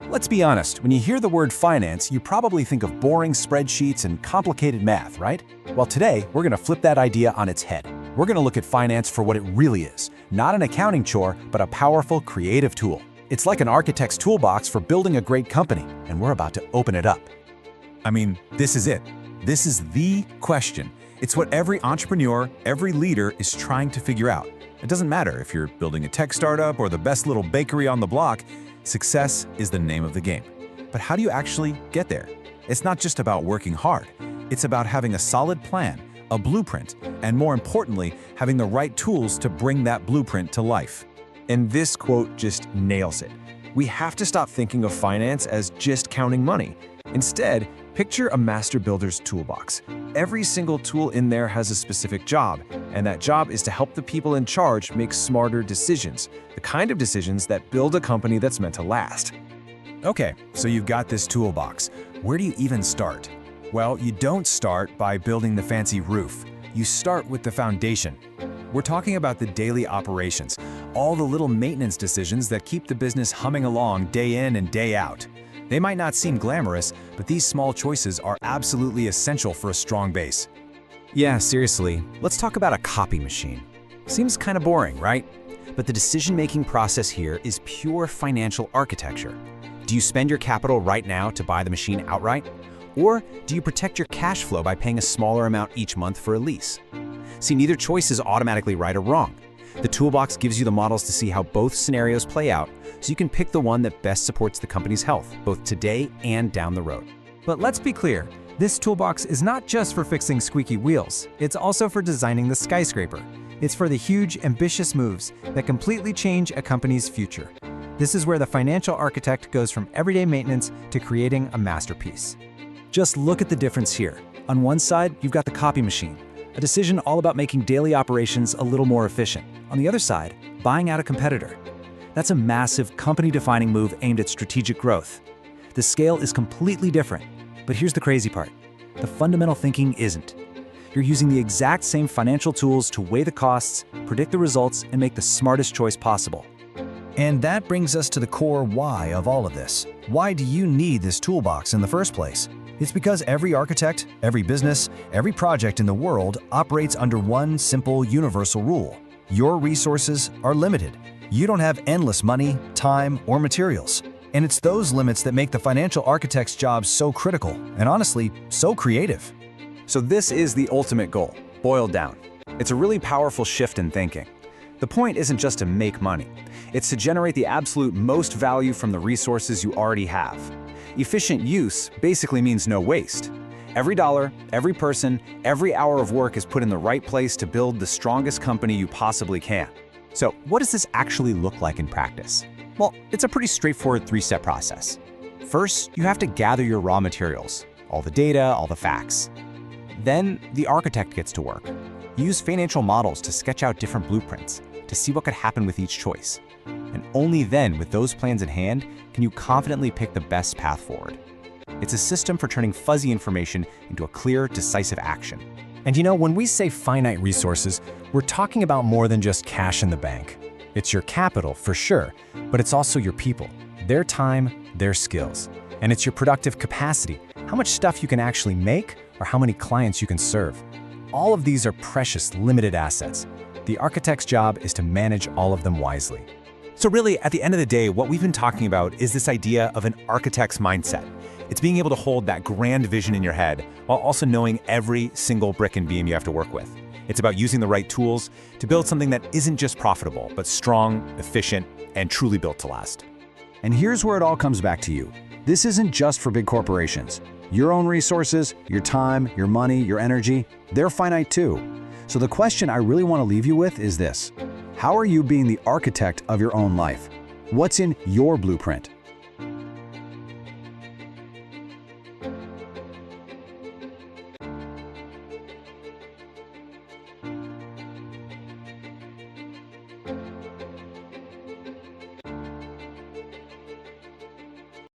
Let's be honest, when you hear the word finance, you probably think of boring spreadsheets and complicated math, right? Well, today, we're going to flip that idea on its head. We're going to look at finance for what it really is, not an accounting chore, but a powerful, creative tool. It's like an architect's toolbox for building a great company, and we're about to open it up. I mean, this is it. This is the question. It's what every entrepreneur, every leader is trying to figure out. It doesn't matter if you're building a tech startup or the best little bakery on the block, success is the name of the game. But how do you actually get there? It's not just about working hard. It's about having a solid plan, a blueprint, and more importantly, having the right tools to bring that blueprint to life. And this quote just nails it. We have to stop thinking of finance as just counting money. Instead, picture a master builder's toolbox. Every single tool in there has a specific job, and that job is to help the people in charge make smarter decisions, the kind of decisions that build a company that's meant to last. Okay, so you've got this toolbox. Where do you even start? Well, you don't start by building the fancy roof. You start with the foundation. We're talking about the daily operations, all the little maintenance decisions that keep the business humming along day in and day out. They might not seem glamorous, but these small choices are absolutely essential for a strong base. Yeah, seriously, let's talk about a copy machine. Seems kind of boring, right? But the decision-making process here is pure financial architecture. Do you spend your capital right now to buy the machine outright? Or do you protect your cash flow by paying a smaller amount each month for a lease? See, neither choice is automatically right or wrong. The toolbox gives you the models to see how both scenarios play out, so you can pick the one that best supports the company's health, both today and down the road. But let's be clear, this toolbox is not just for fixing squeaky wheels, it's also for designing the skyscraper. It's for the huge, ambitious moves that completely change a company's future. This is where the financial architect goes from everyday maintenance to creating a masterpiece. Just look at the difference here. On one side, you've got the copy machine, a decision all about making daily operations a little more efficient. On the other side, buying out a competitor. That's a massive company-defining move aimed at strategic growth. The scale is completely different, but here's the crazy part. The fundamental thinking isn't. You're using the exact same financial tools to weigh the costs, predict the results, and make the smartest choice possible. And that brings us to the core why of all of this. Why do you need this toolbox in the first place? It's because every architect, every business, every project in the world operates under one simple universal rule. Your resources are limited. You don't have endless money, time, or materials. And it's those limits that make the financial architect's job so critical and honestly, so creative. So this is the ultimate goal, boiled down. It's a really powerful shift in thinking. The point isn't just to make money. It's to generate the absolute most value from the resources you already have. Efficient use basically means no waste. Every dollar, every person, every hour of work is put in the right place to build the strongest company you possibly can. So what does this actually look like in practice? Well, it's a pretty straightforward three-step process. First, you have to gather your raw materials, all the data, all the facts. Then the architect gets to work. Use financial models to sketch out different blueprints to see what could happen with each choice. And only then, with those plans in hand, can you confidently pick the best path forward. It's a system for turning fuzzy information into a clear, decisive action. And you know, when we say finite resources, we're talking about more than just cash in the bank. It's your capital, for sure, but it's also your people, their time, their skills. And it's your productive capacity, how much stuff you can actually make or how many clients you can serve. All of these are precious, limited assets. The architect's job is to manage all of them wisely. So really, at the end of the day, what we've been talking about is this idea of an architect's mindset. It's being able to hold that grand vision in your head while also knowing every single brick and beam you have to work with. It's about using the right tools to build something that isn't just profitable, but strong, efficient, and truly built to last. And here's where it all comes back to you. This isn't just for big corporations. Your own resources, your time, your money, your energy, they're finite too. So the question I really want to leave you with is this. How are you being the architect of your own life? What's in your blueprint?